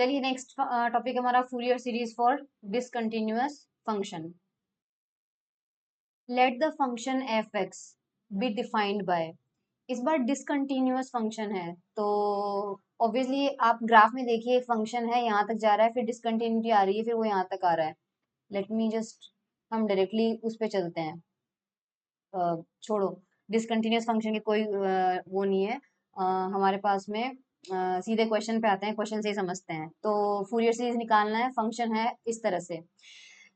चलिए next topic हमारा Fourier series for discontinuous function. Let the function F x be defined by. इस बार discontinuous function है तो obviously आप ग्राफ में देखिए एक फंक्शन है यहाँ तक जा रहा है, फिर डिसकंटिन्यूटी आ रही है, फिर वो यहाँ तक आ रहा है। लेट मी जस्ट, हम डायरेक्टली उस पे चलते हैं। छोड़ो, डिसकंटिन्यूअस फंक्शन की कोई वो नहीं है। हमारे पास में सीधे क्वेश्चन पे आते हैं, क्वेश्चन से ही समझते हैं। तो फूरियर सीरीज निकालना है, फंक्शन है इस तरह से।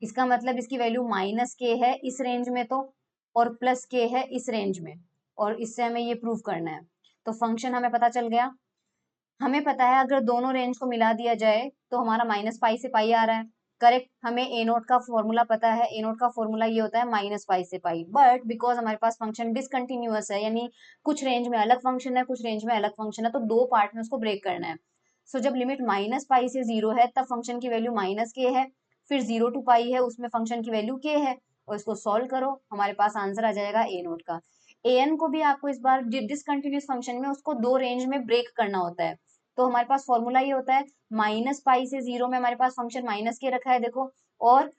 इसका मतलब इसकी वैल्यू माइनस के है इस रेंज में तो, और प्लस के है इस रेंज में, और इससे हमें ये प्रूव करना है। तो फंक्शन हमें पता चल गया। हमें पता है अगर दोनों रेंज को मिला दिया जाए तो हमारा माइनस पाई से पाई आ रहा है। करेक्ट, हमें ए नोट का फॉर्मूला पता है, ए नोट का फॉर्मूला ये होता है माइनस पाई से पाई। बट बिकॉज हमारे पास फंक्शन डिसकंटिन्यूअस है, यानी कुछ रेंज में अलग फंक्शन है, कुछ रेंज में अलग फंक्शन है, तो दो पार्ट में उसको ब्रेक करना है। सो जब लिमिट माइनस पाई से जीरो है तब फंक्शन की वैल्यू माइनस के है, फिर जीरो टू पाई है उसमें फंक्शन की वैल्यू के है, और इसको सॉल्व करो, हमारे पास आंसर आ जाएगा ए नोट का। ए एन को भी आपको इस बार डिसकंटिन्यूअस फंक्शन में उसको दो रेंज में ब्रेक करना होता है। तो हमारे पास फॉर्मूला ये होता है, माइनस पाई से जीरो में हमारे पास फंक्शन माइनस के रखा है देखो, और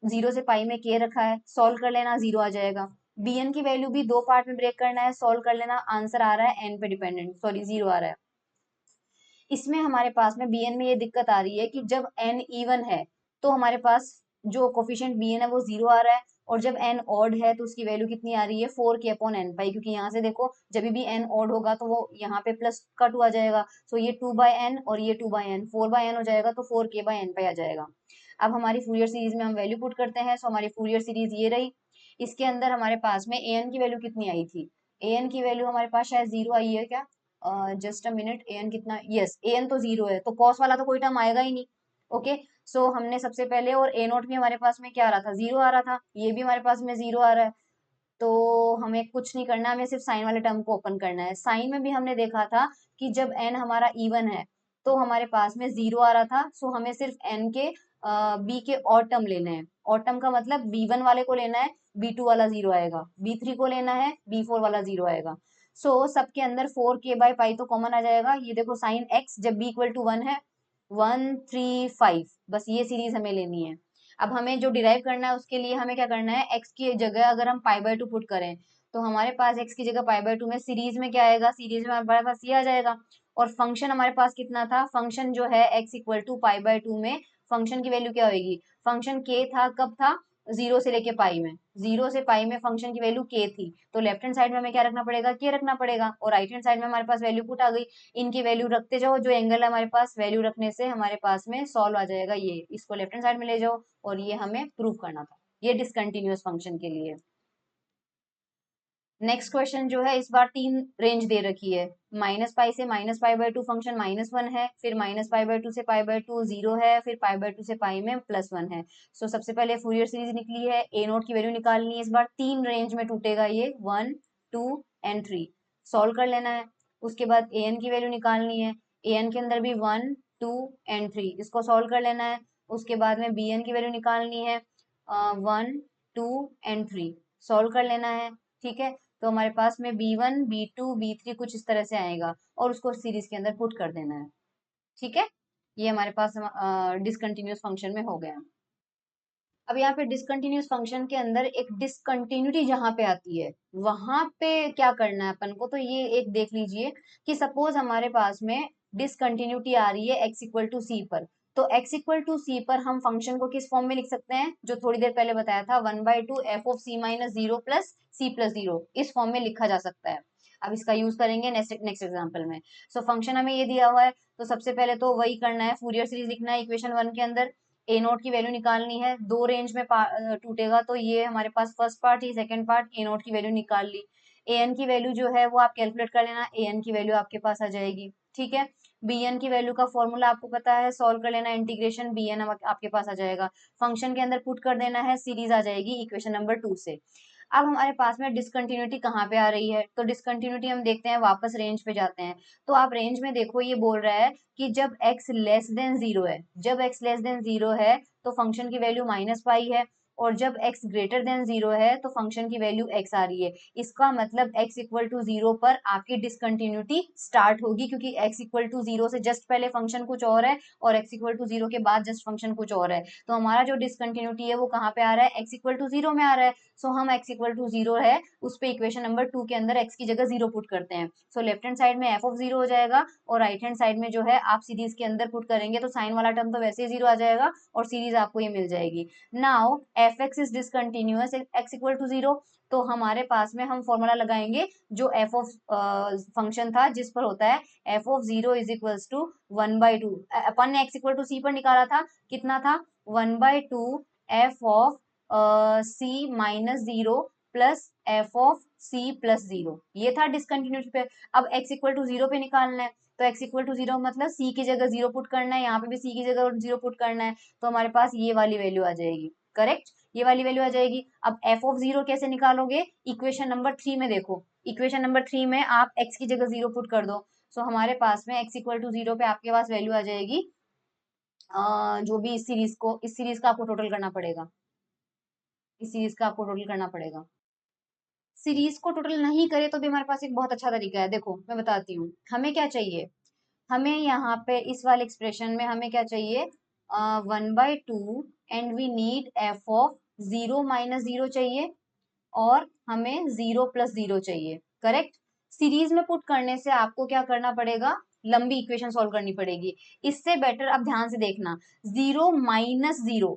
जीरो से पाई में के रखा है, सॉल्व कर लेना जीरो आ जाएगा। bn की वैल्यू भी दो पार्ट में ब्रेक करना है, सॉल्व कर लेना, आंसर आ रहा है एन पे डिपेंडेंट, सॉरी जीरो आ रहा है। इसमें हमारे पास में bn में ये दिक्कत आ रही है कि जब n इवन है तो हमारे पास जो कोफिशिएंट bn है वो जीरो आ रहा है, और जब n ऑड है तो उसकी वैल्यू कितनी आ रही है, 4k अपॉन एन पाई, क्योंकि यहाँ से देखो जब भी n ऑड होगा तो वो यहाँ पे प्लस का 2 आ जाएगा। सो ये 2/n और ये 2/n, 4/n हो जाएगा, तो 4k/n पाई आ जाएगा। अब हमारी फूरियर सीरीज में हम वैल्यू पुट करते हैं। सो हमारी फूरियर सीरीज ये रही। इसके अंदर हमारे पास में an की वैल्यू कितनी आई थी, an की वैल्यू हमारे पास शायद जीरो आई है क्या, जस्ट अ मिनट, an कितना, यस an तो जीरो है, तो कॉस वाला तो कोई टर्म आएगा ही नहीं। ओके, सो हमने सबसे पहले, और a नोट भी हमारे पास में क्या आ रहा था, जीरो आ रहा था, ये भी हमारे पास में जीरो आ रहा है। तो हमें कुछ नहीं करना, हमें सिर्फ साइन वाले टर्म को ओपन करना है। साइन में भी हमने देखा था कि जब n हमारा इवन है तो हमारे पास में जीरो आ रहा था, सो हमें सिर्फ n के b के ऑड टर्म लेने हैं। ऑड टर्म का मतलब b1 वाले को लेना है, b2 वाला जीरो आएगा, b3 को लेना है, b4 वाला जीरो आएगा। सो सबके अंदर 4k/पाई तो कॉमन आ जाएगा। ये देखो साइन x जब b इक्वल टू 1 है, 1 3 5, बस ये सीरीज हमें लेनी है। अब हमें जो डिराइव करना है उसके लिए हमें क्या करना है, x की जगह अगर हम पाई/2 पुट करें तो हमारे पास x की जगह पाई/2 में सीरीज में क्या आएगा, सीरीज में हमारे पास ये आ जाएगा। और फंक्शन हमारे पास कितना था, फंक्शन जो है x इक्वल टू पाई/2 में फंक्शन की वैल्यू क्या होगी, फंक्शन k था, कब था, जीरो से लेके पाई में, जीरो से पाई में फंक्शन की वैल्यू k थी, तो लेफ्ट हैंड साइड में हमें क्या रखना पड़ेगा, k रखना पड़ेगा, और राइट हैंड साइड में हमारे पास वैल्यू पुट आ गई। इनकी वैल्यू रखते जाओ, जो एंगल है हमारे पास, वैल्यू रखने से हमारे पास में सॉल्व आ जाएगा। ये इसको लेफ्ट हैंड साइड में ले जाओ, और ये हमें प्रूव करना था, ये डिसकंटिन्यूअस फंक्शन के लिए। नेक्स्ट क्वेश्चन जो है, इस बार तीन रेंज दे रखी है, माइनस पाई से माइनस पाई/2 फंक्शन -1 है, फिर -पाई/2 से पाई/2 जीरो है, फिर पाई/2 से पाई में +1 है। सो सबसे पहले फूरियर सीरीज निकली है, ए नोट की वैल्यू निकालनी है। इस बार तीन रेंज में टूटेगा ये, 1 2 एंड 3, सॉल्व कर लेना है। उसके बाद ए एन की वैल्यू निकालनी है, ए एन के अंदर भी 1 2 एंड 3, इसको सॉल्व कर लेना है। उसके बाद में बी एन की वैल्यू निकालनी है, 1 2 एंड 3, सॉल्व कर लेना है। ठीक है, तो हमारे पास में b1 b2 b3 कुछ इस तरह से आएगा, और उसको सीरीज के अंदर पुट कर देना है। ठीक है, ये हमारे पास डिसकंटिन्यूअस फंक्शन में हो गया। अब यहाँ पे डिसकंटिन्यूअस फंक्शन के अंदर एक डिसकंटिन्यूटी जहां पे आती है वहां पे क्या करना है अपन को, तो ये एक देख लीजिए कि सपोज हमारे पास में डिसकंटिन्यूटी आ रही है x इक्वल टू सी पर। तो x इक्वल टू सी पर हम फंक्शन को किस फॉर्म में लिख सकते हैं, जो थोड़ी देर पहले बताया था, 1/2 f(c−0 + c+0), इस फॉर्म में लिखा जा सकता है। अब इसका यूज करेंगे नेक्स्ट एग्जाम्पल में। सो फंक्शन हमें ये दिया हुआ है, तो सबसे पहले तो वही करना है, फूरियर सीरीज लिखना है इक्वेशन 1 के अंदर। ए नोट की वैल्यू निकालनी है, दो रेंज में टूटेगा, तो ये हमारे पास फर्स्ट पार्ट ही, सेकंड पार्ट, ए नोट की वैल्यू निकाल ली। ए एन की वैल्यू जो है वो आप कैलकुलेट कर लेना, ए एन की वैल्यू आपके पास आ जाएगी। ठीक है, बी एन की वैल्यू का फॉर्मूला आपको पता है, सॉल्व कर लेना, इंटीग्रेशन बी एन आपके पास आ जाएगा, फंक्शन के अंदर पुट कर देना है, सीरीज आ जाएगी इक्वेशन नंबर 2 से। अब हमारे पास में डिसकंटिन्यूटी कहाँ पे आ रही है, तो डिसकंटिन्यूटी हम देखते हैं, वापस रेंज पे जाते हैं। तो आप रेंज में देखो, ये बोल रहा है कि जब x लेस देन जीरो है, जब x लेस देन जीरो है तो फंक्शन की वैल्यू -पाई है, और जब x ग्रेटर देन 0 है तो फंक्शन की वैल्यू x आ रही है। इसका मतलब x इक्वल टू 0 पर आपकी डिसकंटिन्यूटी स्टार्ट होगी, क्योंकि x इक्वल टू 0 से जस्ट पहले फंक्शन कुछ और है और x इक्वल टू 0 के बाद जस्ट फंक्शन कुछ और है। तो हमारा जो डिसकंटिन्यूटी है वो कहाँ पे आ रहा है, x इक्वल टू 0 में आ रहा है। सो हम x इक्वल टू 0 है उस पे इक्वेशन नंबर 2 के अंदर x की जगह 0 पुट करते हैं। सो लेफ्ट हैंड साइड में f ऑफ 0 हो जाएगा और राइट हैंड साइड में जो है आप सीरीज के अंदर पुट करेंगे तो साइन वाला टर्म तो वैसे ही 0 आ जाएगा और सीरीज आपको ये मिल जाएगी। Now F X is discontinuous x equal to 0, तो हमारे पास में हम फॉर्मूला लगाएंगे जो एफ ऑफ फंक्शन था जिस पर होता है F of 0 is equals to 1/2। अपन ने x इक्वल टू सी पर निकाला था, कितना था 1/2 F of C minus 0 plus F of C plus 0, ये था डिसकंटिन्यूटी पे। अब x इक्वल टू 0 पे निकालना है तो x इक्वल टू 0 मतलब c की जगह 0 पुट करना है, यहाँ पे भी c की जगह 0 पुट करना है, तो हमारे पास ये वाली वैल्यू आ जाएगी। करेक्ट, ये वाली वैल्यू आ जाएगी। अब f ऑफ 0 कैसे निकालोगे, इक्वेशन नंबर 3 में देखो, इक्वेशन नंबर 3 में आप x की जगह 0 पुट कर दो। सो हमारे पास में x इक्वल टू 0 पे आपके पास वैल्यू आ जाएगी जो भी इस सीरीज का आपको टोटल करना पड़ेगा, इस सीरीज का आपको टोटल करना पड़ेगा। सीरीज को टोटल नहीं करे तो भी हमारे पास एक बहुत अच्छा तरीका है, देखो मैं बताती हूँ। हमें क्या चाहिए, हमें यहाँ पे इस वाले एक्सप्रेशन में हमें क्या चाहिए 1/2 and we need F of 0 minus 0 चाहिए और हमें 0 प्लस 0 चाहिए। करेक्ट, सीरीज में पुट करने से आपको क्या करना पड़ेगा, लंबी इक्वेशन सॉल्व करनी पड़ेगी। इससे बेटर अब ध्यान से देखना, 0 माइनस 0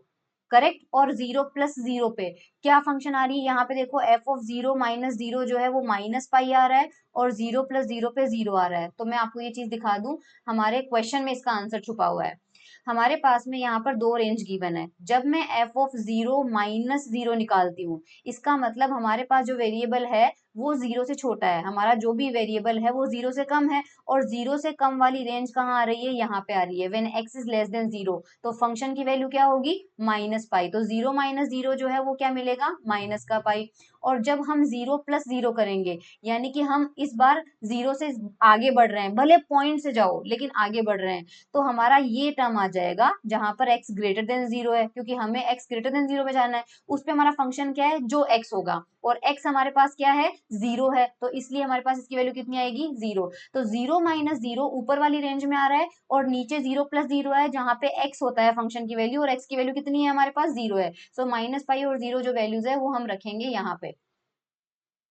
करेक्ट और 0 प्लस 0 पे क्या फंक्शन आ रही है, यहाँ पे देखो एफ ऑफ 0 माइनस 0 जो है वो माइनस पाई आ रहा है और 0 प्लस 0 पे 0 आ रहा है। तो मैं आपको ये चीज दिखा दूं, हमारे क्वेश्चन में इसका आंसर छुपा हुआ है। हमारे पास में यहाँ पर दो रेंज गिवन है, जब मैं एफ ऑफ 0 माइनस 0 निकालती हूँ इसका मतलब हमारे पास जो वेरिएबल है वो 0 से छोटा है, हमारा जो भी वेरिएबल है वो 0 से कम है और 0 से कम वाली रेंज कहाँ आ रही है, यहाँ पे आ रही है। When x is less than 0 तो फंक्शन की वैल्यू क्या होगी, माइनस पाई। तो 0 माइनस 0 जो है वो क्या मिलेगा, माइनस का पाई। और जब हम 0 प्लस 0 करेंगे यानी कि हम इस बार 0 से आगे बढ़ रहे हैं, भले पॉइंट से जाओ लेकिन आगे बढ़ रहे हैं, तो हमारा ये टर्म आ जाएगा जहां पर x ग्रेटर देन 0 है, क्योंकि हमें x ग्रेटर देन 0 पे जाना है। उस पे हमारा फंक्शन क्या है, जो x होगा, और x हमारे पास क्या है, 0 है, तो इसलिए हमारे पास इसकी वैल्यू कितनी आएगी, 0। तो 0 माइनस 0 ऊपर वाली रेंज में आ रहा है और नीचे 0 प्लस 0 है जहां पे x होता है फंक्शन की वैल्यू, और x की वैल्यू कितनी है हमारे पास, 0 है। सो माइनस पाई और 0 जो वैल्यूज है वो हम रखेंगे यहाँ पे,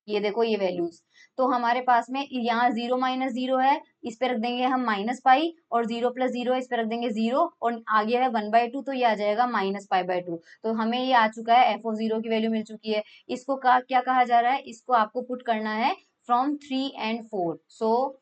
ये देखो ये वैल्यूज। तो हमारे पास में यहाँ 0 माइनस 0 है, इस पे रख देंगे हम माइनस पाई, और 0 प्लस 0 है, इस पे रख देंगे 0, और आगे है 1/2 तो ये आ जाएगा माइनस पाई बाय 2। तो हमें ये आ चुका है, एफ ऑफ 0 की वैल्यू मिल चुकी है। इसको क्या कहा जा रहा है, इसको आपको पुट करना है फ्रॉम 3 एंड 4। सो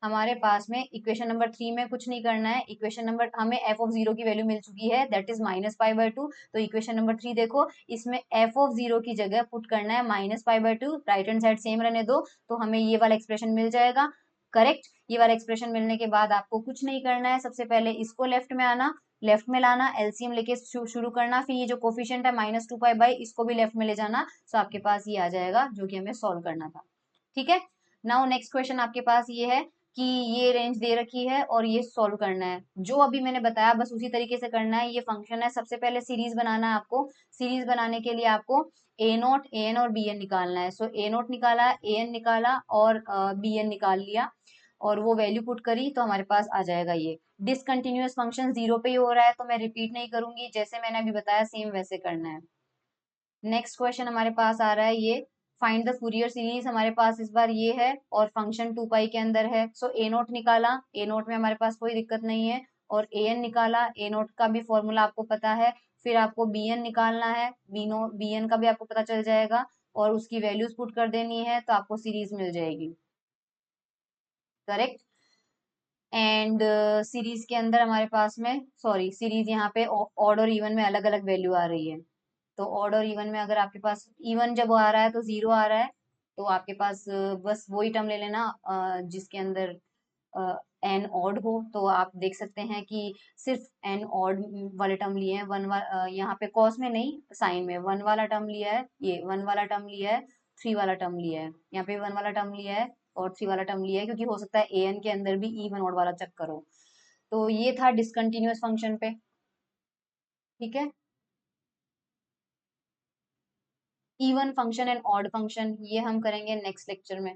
हमारे पास में इक्वेशन नंबर 3 में कुछ नहीं करना है, इक्वेशन नंबर हमें एफ ऑफ 0 की वैल्यू मिल चुकी है, that is minus pi by 2। तो इक्वेशन नंबर 3 देखो, इसमें एफ ऑफ 0 की जगह पुट करना है minus pi by 2, right hand side same रहने दो, तो हमें ये वाला एक्सप्रेशन मिल जाएगा। करेक्ट, ये वाला एक्सप्रेशन मिलने के बाद आपको कुछ नहीं करना है, सबसे पहले इसको लेफ्ट में आना, लेफ्ट में लाना, एलसीएम लेके शुरू करना, फिर ये जो कोफिशिएंट है -2 पाई इसको भी लेफ्ट में ले जाना, तो आपके पास ये आ जाएगा जो कि हमें सॉल्व करना था। ठीक है, नाउ नेक्स्ट क्वेश्चन आपके पास ये है कि ये रेंज दे रखी है और ये सॉल्व करना है, जो अभी मैंने बताया बस उसी तरीके से करना है। ये फंक्शन है, सबसे पहले सीरीज बनाना है आपको। सीरीज बनाने के लिए आपको ए नोट, ए एन और बी एन निकालना है। सो ए नोट निकाला, ए एन निकाला और बी एन निकाल लिया और वो वैल्यू पुट करी तो हमारे पास आ जाएगा ये। डिसकंटिन्यूअस फंक्शन 0 पे ही हो रहा है तो मैं रिपीट नहीं करूंगी, जैसे मैंने अभी बताया सेम वैसे करना है। नेक्स्ट क्वेश्चन हमारे पास आ रहा है ये, फाइंड द फूरियर सीरीज। हमारे पास इस बार ये है और फंक्शन 2 पाई के अंदर है। सो ए नोट निकाला, ए नोट में हमारे पास कोई दिक्कत नहीं है, और ए एन निकाला, ए नोट का भी फॉर्मूला आपको पता है। फिर आपको बी एन निकालना है, बी एन का भी आपको पता चल जाएगा और उसकी वैल्यूज पुट कर देनी है तो आपको सीरीज मिल जाएगी। करेक्ट, एंड सीरीज के अंदर हमारे पास में, सॉरी सीरीज यहाँ पे ऑड और इवन में अलग अलग वैल्यू आ रही है। तो ऑड और इवन में अगर आपके पास इवन जब आ रहा है तो 0 आ रहा है, तो आपके पास बस वही टर्म ले लेना जिसके अंदर एन ऑड हो। तो आप देख सकते हैं कि सिर्फ एन ऑड वाले टर्म लिए हैं, यहाँ पे कॉस में नहीं साइन में 1 वाला टर्म लिया है, ये 1 वाला टर्म लिया है, 3 वाला टर्म लिया है, यहाँ पे 1 वाला टर्म लिया है और 3 वाला टर्म लिया है, क्योंकि हो सकता है ए एन के अंदर भी इवन ऑड वाला चक्कर हो। तो ये था डिसकंटिन्यूअस फंक्शन पे। ठीक है, even function and odd function, ये हम करेंगे नेक्स्ट लेक्चर में।